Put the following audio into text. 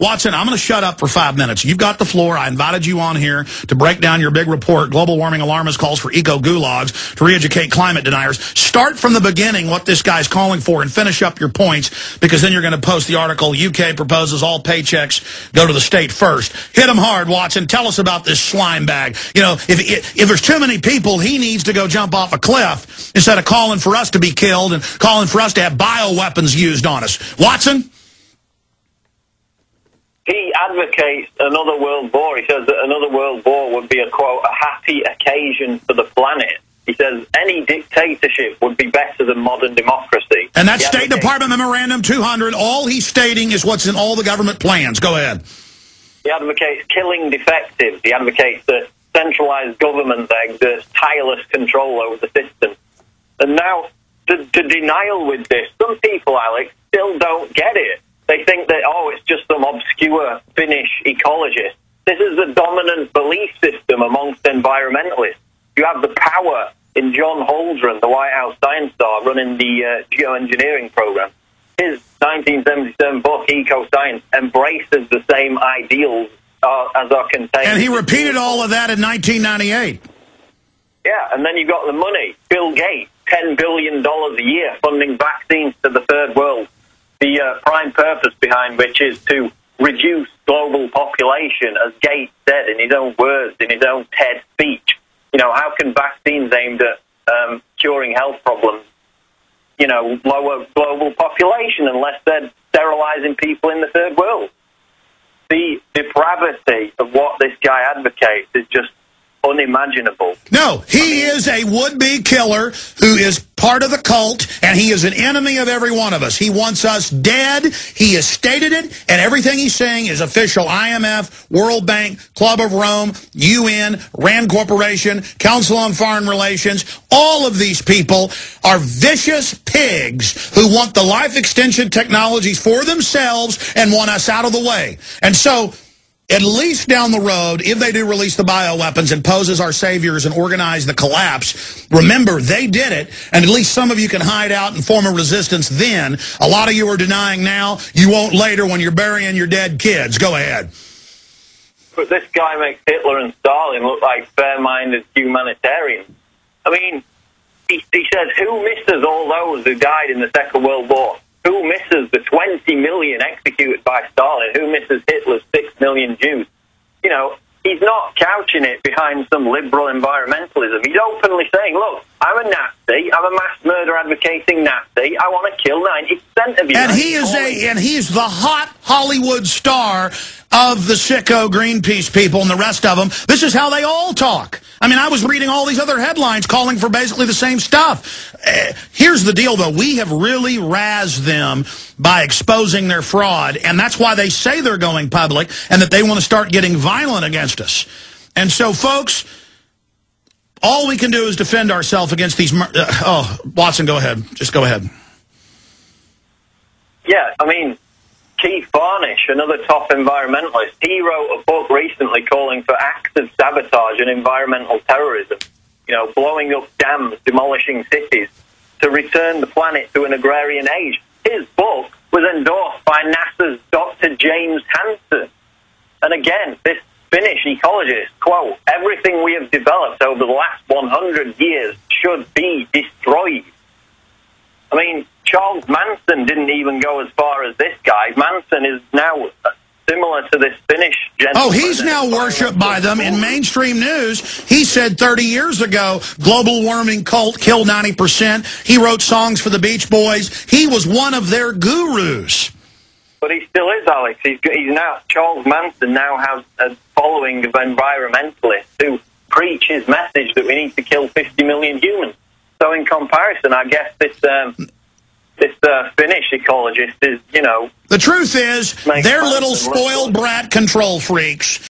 Watson, I'm going to shut up for 5 minutes. You've got the floor. I invited you on here to break down your big report, Global Warming Alarmist Calls for Eco-Gulags to Re-Educate Climate Deniers. Start from the beginning what this guy's calling for and finish up your points, because then you're going to post the article, UK proposes all paychecks go to the state first. Hit him hard, Watson. Tell us about this slime bag. You know, if there's too many people, he needs to go jump off a cliff instead of calling for us to be killed and calling for us to have bioweapons used on us. Watson? He advocates another world war. He says that another world war would be a, quote, a happy occasion for the planet. He says any dictatorship would be better than modern democracy. And that's State Department Memorandum 200. All he's stating is what's in all the government plans. Go ahead. He advocates killing defectives. He advocates that centralized government that exerts tireless control over the system. And now, the denial with this, some people, Alex, still don't get it. They think that, oh, it's just some obscure Finnish ecologist. This is the dominant belief system amongst environmentalists. You have the power in John Holdren, the White House science star, running the geoengineering program. His 1977 book, Eco-Science, embraces the same ideals as are contained. And he repeated all of that in 1998. Yeah, and then you've got the money. Bill Gates, $10 billion a year funding vaccines to the third world. The prime purpose behind which is to reduce global population, as Gates said in his own words, in his own TED speech. You know, how can vaccines aimed at curing health problems, you know, lower global population unless they're sterilizing people in the third world? The depravity of what this guy advocates is just unimaginable. No, he is a would-be killer who is part of the cult, and he is an enemy of every one of us. He wants us dead. He has stated it, and everything he's saying is official. IMF, World Bank, Club of Rome, UN, RAND Corporation, Council on Foreign Relations. All of these people are vicious pigs who want the life extension technologies for themselves and want us out of the way. And so, at least down the road, if they do release the bioweapons and pose as our saviors and organize the collapse, remember, they did it, and at least some of you can hide out and form a resistance then. A lot of you are denying now. You won't later when you're burying your dead kids. Go ahead. But this guy makes Hitler and Stalin look like fair-minded humanitarians. I mean, he says, who misses all those who died in the Second World War? Who misses the 20 million executed by Stalin? Who misses Hitler's 6 million Jews? You know, he's not couching it behind some liberal environmentalism. He's openly saying, look, I'm a Nazi. I'm a mass murder advocating Nazi. I want to kill 90% of you. And he's the hot Hollywood star of the sicko Greenpeace people and the rest of them. This is how they all talk. I mean, I was reading all these other headlines calling for basically the same stuff. Here's the deal, though. We have really razzed them by exposing their fraud, and that's why they say they're going public and that they want to start getting violent against us. And so, folks, all we can do is defend ourselves against these... Watson, go ahead. Just go ahead. Yeah, I mean... Keith Varnish, another top environmentalist, he wrote a book recently calling for acts of sabotage and environmental terrorism, you know, blowing up dams, demolishing cities, to return the planet to an agrarian age. His book was endorsed by NASA's Dr. James Hansen. And again, this Finnish ecologist, quote, everything we have developed over the last 100 years should be destroyed. I mean, Charles Manson didn't even go as far as this guy. Manson is now similar to this Finnish gentleman. Oh, he's now worshipped by them in mainstream news. He said 30 years ago, global warming cult killed 90%. He wrote songs for the Beach Boys. He was one of their gurus. But he still is, Alex. He's now, Charles Manson now has a following of environmentalists who preach his message that we need to kill 50 million humans. So in comparison, I guess this Finnish ecologist is, you know... The truth is, they're little spoiled brat control freaks.